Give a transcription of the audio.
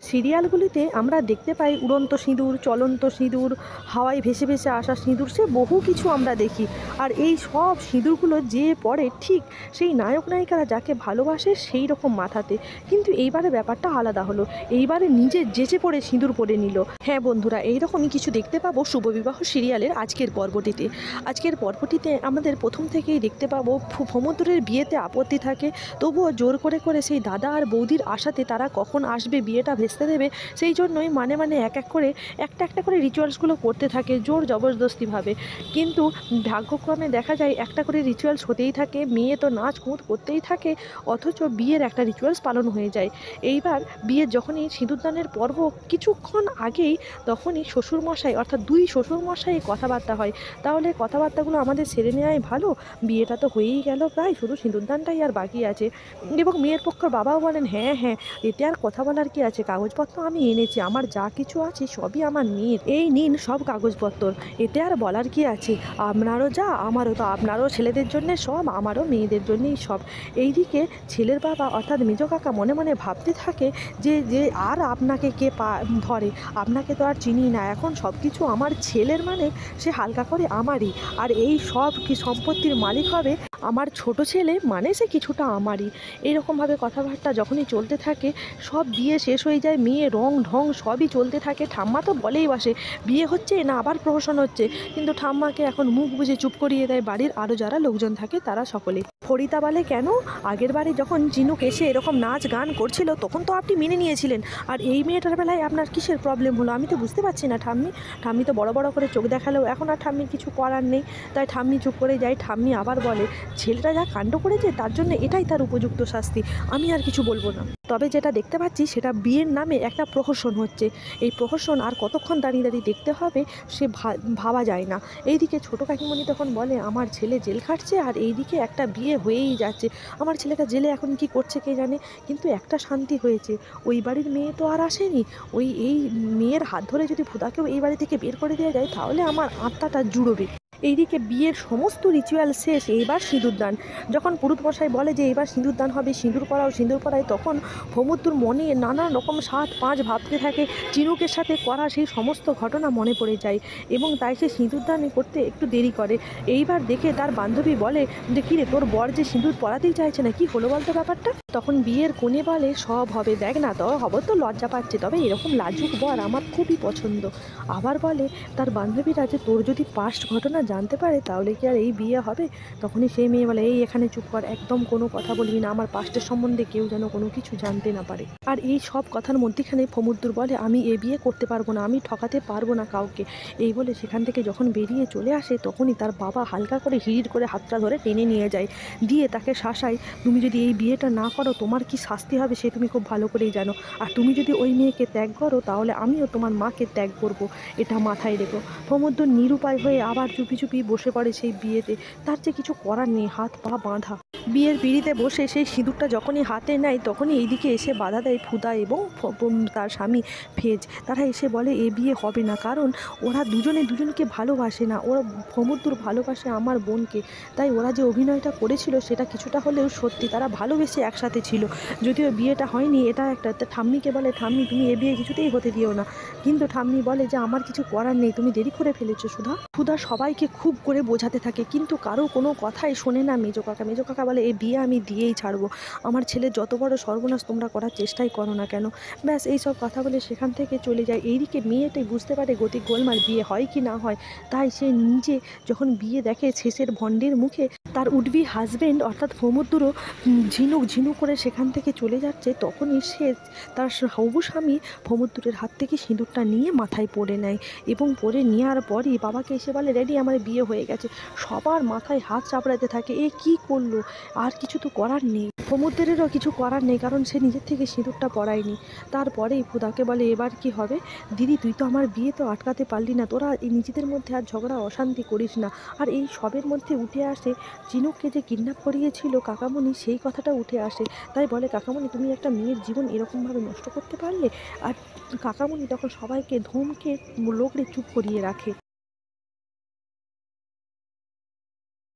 সিরিয়ালগুলিতে আমরা দেখতে পাই উড়ন্ত সিঁদুর, চলন্ত সিঁদুর, হাওয়ায় ভেসে ভেসে আসা সিঁদুর, সে বহু কিছু আমরা দেখি। আর এই সব সিঁদুরগুলো যে পড়ে ঠিক সেই নায়ক নায়িকারা যাকে ভালোবাসে সেই রকম মাথাতে। কিন্তু এইবারে ব্যাপারটা আলাদা হলো। এইবারে নিজে যেচে পড়ে সিঁদুর পরে নিল। হ্যাঁ বন্ধুরা, এইরকমই কিছু দেখতে পাবো শুভবিবাহ সিরিয়ালের আজকের পর্বটিতে। আজকের পর্বটিতে আমাদের প্রথম থেকেই দেখতে পাবো সমুদ্রের বিয়েতে আপত্তি থাকে, তবুও জোর করে করে সেই দাদা আর বৌদির আশাতে তারা কখন আসবে বিয়েটা ভেস্তে দেবে, সেই জন্যই মানে এক এক করে একটা একটা করে রিচুয়ালসগুলো করতে থাকে জোর জবরদস্তিভাবে। কিন্তু ভাগ্যক্রমে দেখা যায় একটা করে রিচুয়ালস হতেই থাকে, মেয়ে তো নাচ কুঁত করতেই থাকে, অথচ বিয়ের একটা রিচুয়ালস পালন হয়ে যায়। এইবার বিয়ের যখনই সিঁদুরদানের পর্ব কিছুক্ষণ আগেই, তখনই শ্বশুরমশাই অর্থাৎ দুই শ্বশুরমশাই কথাবার্তা হয়। তাহলে কথাবার্তাগুলো আমাদের সেরে নেওয়াই ভালো, বিয়েটা তো হয়েই গেল প্রায়, শুধু সিঁদুরদানটাই আর বাকি আছে। এবং মেয়ের পক্ষের বাবাও বলেন, হ্যাঁ হ্যাঁ, এতে আর কথা বলার কি আছে, কাগজপত্র আমি এনেছি, আমার যা কিছু আছে সবই আমার মেয়ের, এই নিন সব কাগজপত্র, এতে আর বলার কি আছে, আপনারও যা আমারও তো, আপনারও ছেলেদের জন্যে সব, আমারও মেয়েদের জন্যেই সব। এইদিকে ছেলের বাবা অর্থাৎ মেজো কাকা মনে মনে ভাবতে থাকে যে যে আর আপনাকে কে ধরে, আপনাকে তো আর চিনি না, এখন সব কিছু আমার ছেলের, মানে সে হালকা করে আমারই, আর এই সব কি সম্পত্তির মালিক হবে আমার ছোট ছেলে, মানে সে কিছুটা আমারই। এইরকমভাবে কথাবার্তা যখনই চলতে থাকে, সব বিয়ে শেষ হয়ে যায়, মেয়ে রং ঢং সবই চলতে থাকে। ঠাম্মা তো বলেই বসে বিয়ে হচ্ছে না আবার প্রহসন হচ্ছে, কিন্তু ঠাম্মাকে এখন মুখ বুজে চুপ করিয়ে দেয় বাড়ির আরও যারা লোকজন থাকে তারা সকলে। ফরিদা বলে, কেন আগের বারে যখন জিনুক এসে এরকম নাচ গান করছিল তখন তো আপনি মেনে নিয়েছিলেন, আর এই মেয়েটার বেলায় আপনার কিসের প্রবলেম হলো, আমি তো বুঝতে পারছি না ঠাম্মি। ঠাম্মি তো বড় বড় করে চোখ দেখালেও এখন আর ঠাম্মির কিছু করার নেই, তাই ঠাম্মি চুপ করে যায়। ঠাম্মি আবার বলে, ছেলেটা যা কাণ্ড করেছে তার জন্য এটাই তার উপযুক্ত শাস্তি, আমি আর কিছু বলবো না। তবে যেটা দেখতে পাচ্ছি সেটা বিয়ের নামে একটা প্রহসন হচ্ছে, এই প্রহসন আর কতক্ষণ দাঁড়িয়ে দাঁড়িয়ে দেখতে হবে সে ভাবা যায় না। এইদিকে ছোটো কাকিমণি তখন বলে, আমার ছেলে জেল খাটছে আর এইদিকে একটা বিয়ে হয়েই যাচ্ছে, আমার ছেলেটা জেলে এখন কি করছে কে জানে, কিন্তু একটা শান্তি হয়েছে, ওই বাড়ির মেয়ে তো আর আসেনি, এই মেয়ের হাত ধরে যদি ভুদাকেও এই বাড়ি থেকে বের করে দেওয়া যায় তাহলে আমার আত্মাটা জুড়বে। এইদিকে বিয়ের সমস্ত রিচুয়াল শেষ, এইবার সিঁদুরদান। যখন পুরুতমশাই বলে যে এবার সিঁদুরদান হবে, সিঁদুর পরায়, তখন ভমুদ্দুর মনে নানা রকম সাত পাঁচ ভাবতে থাকে, চিনুকের সাথে করা সেই সমস্ত ঘটনা মনে পড়ে যায় এবং তাই সে সিঁদুরদান করতে একটু দেরি করে। এইবার দেখে তার বান্ধবী বলে যে, কিরে তোর বর যে সিঁদুর পরাতেই চাইছে না, কি হলো বলতো ব্যাপারটা? তখন বিয়ের কোণে বলে, সব হবে, দেখ না তো হব তো লজ্জা পাচ্ছে, তবে এরকম লাজুক বর আমার খুবই পছন্দ। আবার বলে তার বান্ধবীরা যে, তোর যদি পাস্ট ঘটনা জানতে পারে তাহলে কি আর এই বিয়ে হবে? তখনই সেই মেয়ে বলে, এই এখানে চুপ কর, একদম কোনো কথা বলবি না, আমার পাস্টের সম্বন্ধে কেউ যেন কোনো কিছু জানতে না পারে। আর এই সব কথার মধ্যেখানে ফমুদ্দুর বলে, আমি এ বিয়ে করতে পারবো না, আমি ঠকাতে পারবো না কাউকে। এই বলে সেখান থেকে যখন বেরিয়ে চলে আসে তখনই তার বাবা হালকা করে হিড় করে হাতটা ধরে টেনে নিয়ে যায়, দিয়ে তাকে শাসায়, তুমি যদি এই বিয়েটা না করো তোমার কি শাস্তি হবে সে তুমি খুব ভালো করেই জানো, আর তুমি যদি ওই মেয়েকে ত্যাগ করো তাহলে আমিও তোমার মাকে ত্যাগ করবো, এটা মাথায় রেখো। সমুদ্র নিরুপায় হয়ে আবার চুপি চুপি বসে পড়ে সেই বিয়েতে, তার যে কিছু করার নেই, হাত পা বাঁধা। বিয়ের পিঁড়িতে বসে সেই সিঁদুরটা যখনই হাতে নেয় তখনই এইদিকে এসে বাধা দেয় ফুদা এবং তার স্বামী ফেজ। তারা এসে বলে এ বিয়ে হবে না, কারণ ওরা দুজনে দুজনকে ভালোবাসে না, ওরা সমুদ্র ভালোবাসে আমার বোনকে, তাই ওরা যে অভিনয়টা করেছিল সেটা কিছুটা হলেও সত্যি, তারা ভালোবেসে একসাথে ছিল, যদিও বিয়েটা হয়নি। এটা একটা ঠাম্মিকে বলে, ঠাম্মি তুমি এ বিয়ে কিছুতেই হতে দিও না, কিন্তু ঠাম্মি বলে যে আমার কিছু করার নেই, তুমি দেরি করে ফেলেছো সুধা। সুধা সবাইকে খুব করে বোঝাতে থাকে কিন্তু কারো কোনো কথাই শোনে না মেজো কাকা। মেজো কাকা বলে, এই বিয়ে আমি দিয়েই ছাড়বো, আমার ছেলে যত বড় সর্বনাশ তোমরা করার চেষ্টাই করো না কেন। ব্যাস এইসব কথা বলে সেখান থেকে চলে যায়। এইদিকে মেয়েটাই বুঝতে পারে গতি গোলমাল, বিয়ে হয় কি না হয়, তাই সে নিজে যখন বিয়ে দেখে শেষের ভণ্ডের মুখে তার উডবি হাজব্যান্ড অর্থাৎ সমুদ্র ঝিনুক ঝিনুক করে সেখান থেকে চলে যাচ্ছে, তখনই সে তার হবু স্বামী সমুদ্রের হাত থেকে সিঁদুরটা নিয়ে মাথায় পরে নেয় এবং পরে নেওয়ার পরই বাবাকে এসে বলে, রেডি আমার বিয়ে হয়ে গেছে। সবার মাথায় হাত চাপড়াতে থাকে, এ কি করলো, আর কিছু তো করার নেই। সমুদ্রেরও কিছু করার নেই, কারণ সে নিজের থেকে সিঁদুরটা পরায়নি। তারপরেই ফুদাকে বলে, এবার কি হবে? দিদি তুই তো আমার বিয়ে তো আটকাতে পারলি না, তোরা এই নিজেদের মধ্যে আর ঝগড়া অশান্তি করিস না। আর এই সবের মধ্যে উঠে আসে চিনুককে যে কিডন্যাপ করিয়েছিল কাকামণি, সেই কথাটা উঠে আসে। তাই বলে, কাকামণি তুমি একটা মেয়ের জীবন এরকমভাবে নষ্ট করতে পারলে? আর কাকামণি তখন সবাইকে ধমকে লোকড়ে চুপ করিয়ে রাখে।